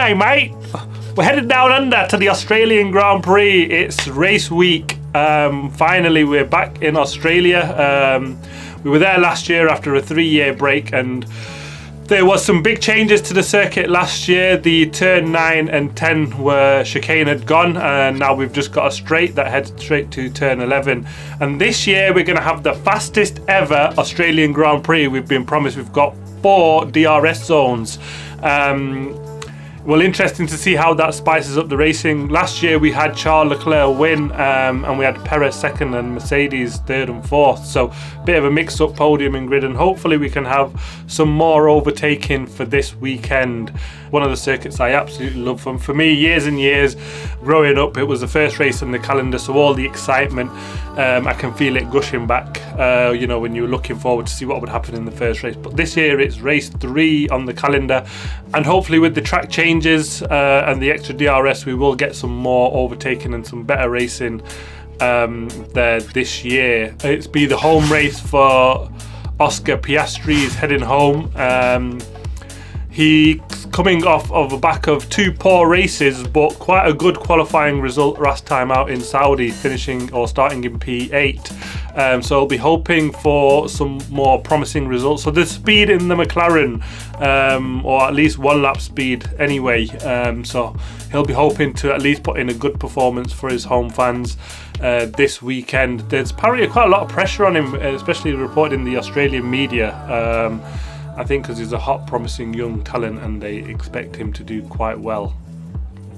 G'day, mate. We're headed down under to the Australian Grand Prix. It's race week. Finally, we're back in Australia. We were there last year after a 3-year break, and there was some big changes to the circuit last year. The turn 9 and 10 were chicane had gone, and now we've just got a straight that heads straight to turn 11. And this year we're going to have the fastest ever Australian Grand Prix. We've been promised. We've got 4 DRS zones. Well, interesting to see how that spices up the racing. Last year we had Charles Leclerc win, and we had Perez second and Mercedes third and fourth. So a bit of a mix-up podium and grid, and hopefully we can have some more overtaking for this weekend. One of the circuits I absolutely love. For me, years and years growing up, it was the first race on the calendar, so all the excitement, I can feel it gushing back, you know, when you were looking forward to see what would happen in the first race. But this year it's race 3 on the calendar, and hopefully with the track changes and the extra DRS, we will get some more overtaking and some better racing there this year. It's be the home race for Oscar Piastri. He's heading home. He's coming off of the back of 2 poor races, but quite a good qualifying result last time out in Saudi, finishing or starting in P8. So I'll be hoping for some more promising results. So the speed in the McLaren, or at least 1 lap speed anyway. So he'll be hoping to at least put in a good performance for his home fans this weekend. There's apparently quite a lot of pressure on him, especially reported in the Australian media. I think because he's a hot, promising young talent, and they expect him to do quite well.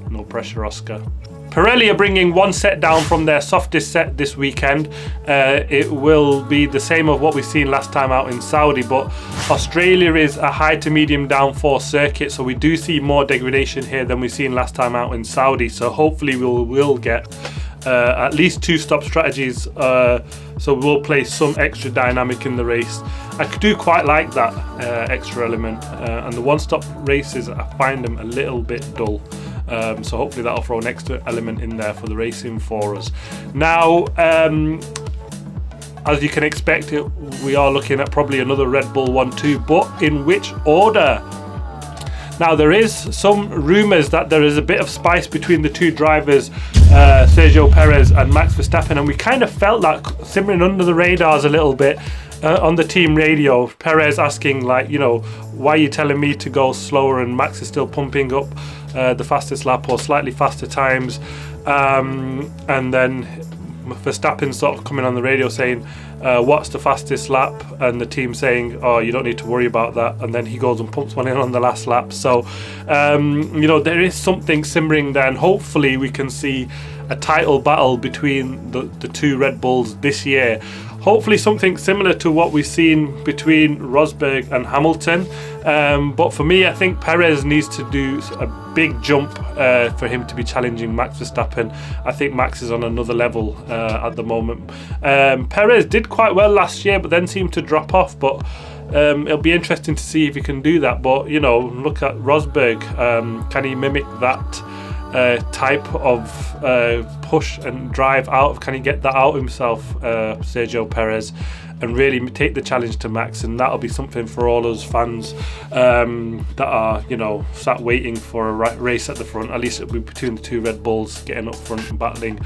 No pressure, Oscar. Pirelli are bringing 1 set down from their softest set this weekend. It will be the same of what we've seen last time out in Saudi, but Australia is a high to medium downforce circuit, so we do see more degradation here than we've seen last time out in Saudi. So hopefully we'll get at least 2 stop strategies, so we'll play some extra dynamic in the race. I do quite like that extra element, and the 1-stop races, I find them a little bit dull. So hopefully that'll throw an extra element in there for the racing for us. Now, as you can expect, we are looking at probably another Red Bull 1-2, but in which order? Now, there is some rumours that there is a bit of spice between the 2 drivers, Sergio Perez and Max Verstappen, and we kind of felt that simmering under the radars a little bit on the team radio. Perez asking, like, you know, why are you telling me to go slower, and Max is still pumping up the fastest lap or slightly faster times, and then Verstappen sort of coming on the radio saying, what's the fastest lap, and the team saying, oh, you don't need to worry about that, and then he goes and pumps one in on the last lap. So you know, there is something simmering there, and hopefully we can see a title battle between the 2 Red Bulls this year. Hopefully something similar to what we've seen between Rosberg and Hamilton. But for me, I think Perez needs to do a big jump for him to be challenging Max Verstappen. I think Max is on another level at the moment. Perez did quite well last year, but then seemed to drop off. But it'll be interesting to see if he can do that. But, you know, look at Rosberg. Can he mimic that type of push and drive out? Can he get that out himself, Sergio Perez, and really take the challenge to Max? And that'll be something for all those fans that are, you know, sat waiting for a race at the front. At least it'll be between the 2 Red Bulls getting up front and battling.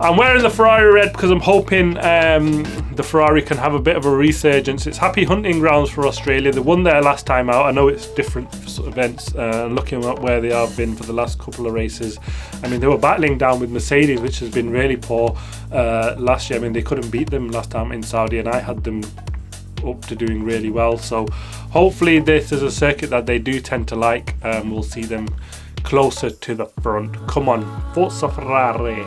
I'm wearing the Ferrari red because I'm hoping the Ferrari can have a bit of a resurgence. It's happy hunting grounds for Australia. They won there last time out. I know it's different events, looking at where they have been for the last couple of races. I mean, they were battling down with Mercedes, which has been really poor last year. I mean, they couldn't beat them last time in Saudi, and I had them up to doing really well. So hopefully this is a circuit that they do tend to like. We'll see them closer to the front. Come on, Forza Ferrari.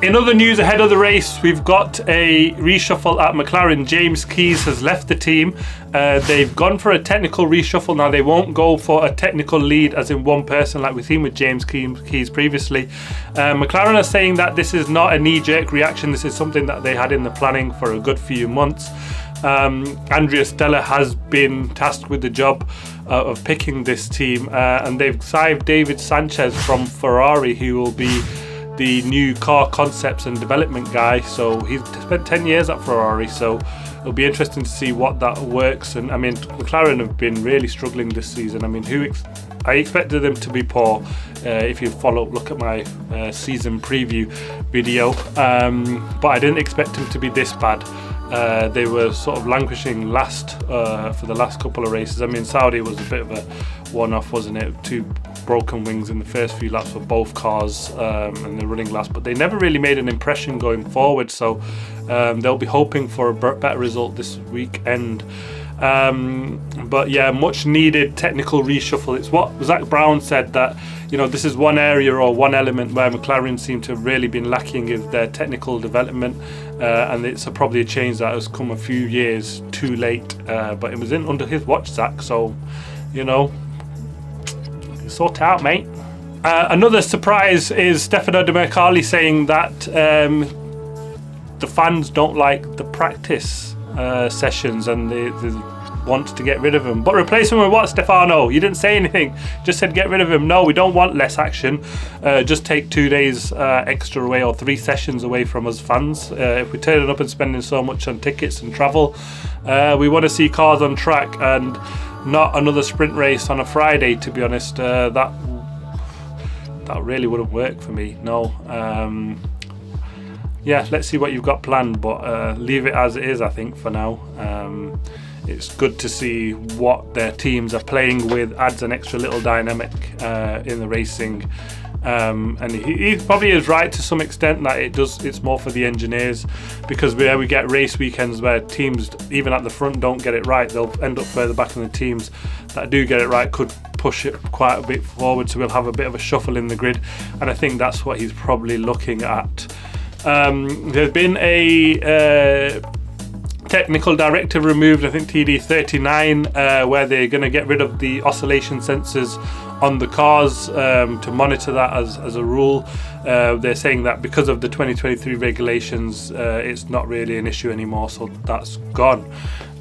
In other news ahead of the race, we've got a reshuffle at McLaren. James Keys has left the team. They've gone for a technical reshuffle. Now, they won't go for a technical lead as in one person like we've seen with James Keys previously. McLaren are saying that this is not a knee-jerk reaction. This is something that they had in the planning for a good few months. Andrea Stella has been tasked with the job of picking this team, and they've signed David Sanchez from Ferrari, who will be the new car concepts and development guy. So he's spent 10 years at Ferrari, so it'll be interesting to see what that works. And I mean, McLaren have been really struggling this season. I mean, who I expected them to be poor. If you look at my season preview video, but I didn't expect them to be this bad. They were sort of languishing last for the last couple of races. I mean, Saudi was a bit of a one-off, wasn't it? 2 broken wings in the first few laps for both cars, and they're running last, but they never really made an impression going forward, so they'll be hoping for a better result this weekend. But yeah, much needed technical reshuffle. It's what Zach Brown said, that this is one area or one element where McLaren seem to have really been lacking, is their technical development, and it's probably a change that has come a few years too late, but it was under his watch, Zach, so sort it out, mate. Another surprise is Stefano Domenicali saying that the fans don't like the practice sessions and they wants to get rid of him. But replace him with what, Stefano? You didn't say anything, just said get rid of him. No, we don't want less action. Just take 2 days extra away, or 3 sessions away from us fans. If we're turning up and spending so much on tickets and travel, we want to see cars on track and not another sprint race on a Friday, to be honest. That really wouldn't work for me, no. Yeah, let's see what you've got planned, but leave it as it is, I think, for now. It's good to see what their teams are playing with, adds an extra little dynamic in the racing. And he probably is right to some extent that it's more for the engineers, because we get race weekends where teams, even at the front, don't get it right. They'll end up further back, and the teams that do get it right could push it quite a bit forward, so we'll have a bit of a shuffle in the grid, and I think that's what he's probably looking at. There's been a technical directive removed, I think TD 39, where they're going to get rid of the oscillation sensors on the cars to monitor that as a rule. They're saying that because of the 2023 regulations, it's not really an issue anymore, so that's gone.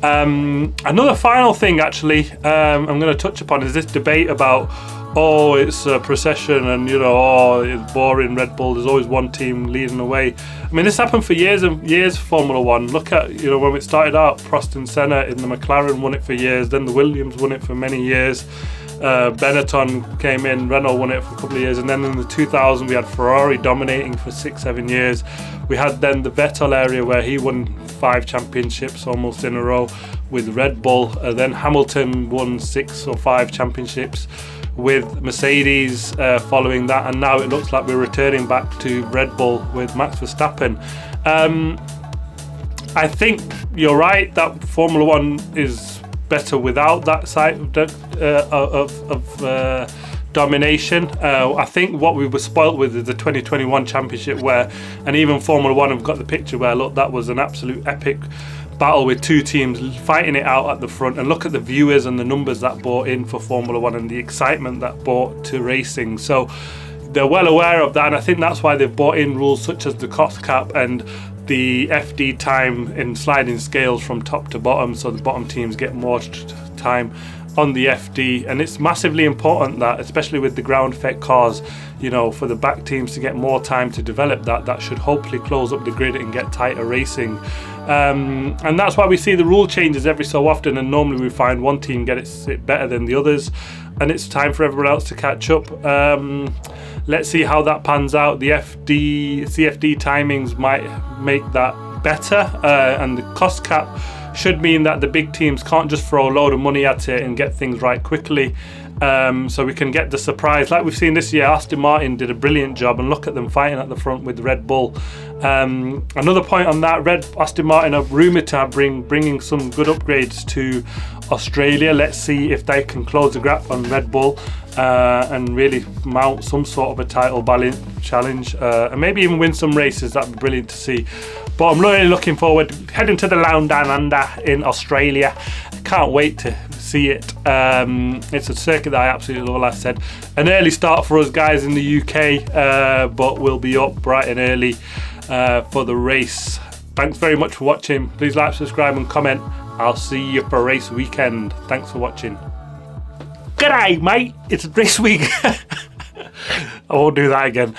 Another final thing, actually, I'm going to touch upon is this debate about, it's a procession and, it's boring, Red Bull, there's always one team leading the way. I mean, this happened for years and years, Formula One. Look at, when it started out, Prost and Senna in the McLaren won it for years, then the Williams won it for many years. Benetton came in, Renault won it for a couple of years, and then in the 2000s we had Ferrari dominating for 6-7 years. We had then the Vettel area where he won 5 championships almost in a row with Red Bull. Then Hamilton won 6 or 5 championships with Mercedes following that, and now it looks like we're returning back to Red Bull with Max Verstappen. I think you're right that Formula One is better without that side of domination. I think what we were spoilt with is the 2021 championship, and even Formula One have got the picture where, look, that was an absolute epic battle with 2 teams fighting it out at the front, and look at the viewers and the numbers that brought in for Formula One and the excitement that brought to racing. So they're well aware of that, and I think that's why they've brought in rules such as the cost cap and the FD time in sliding scales from top to bottom, so the bottom teams get more time on the FD. And it's massively important that, especially with the ground effect cars, for the back teams to get more time to develop that should hopefully close up the grid and get tighter racing. And that's why we see the rule changes every so often, and normally we find one team gets it better than the others, and it's time for everyone else to catch up. Let's see how that pans out. The CFD timings might make that better, and the cost cap should mean that the big teams can't just throw a load of money at it and get things right quickly. So we can get the surprise like we've seen this year. Aston Martin did a brilliant job, and look at them fighting at the front with Red Bull. Another point on that, Aston Martin are rumoured to have bringing some good upgrades to Australia. Let's see if they can close the gap on Red Bull and really mount some sort of a title challenge, and maybe even win some races. That'd be brilliant to see. But I'm really looking forward, heading to the Down Under in Australia. Can't wait to see it. It's a circuit that I absolutely love, like I said. An early start for us guys in the UK, but we'll be up bright and early for the race. Thanks very much for watching. Please like, subscribe and comment. I'll see you for race weekend. Thanks for watching. G'day, mate. It's race week. I won't do that again.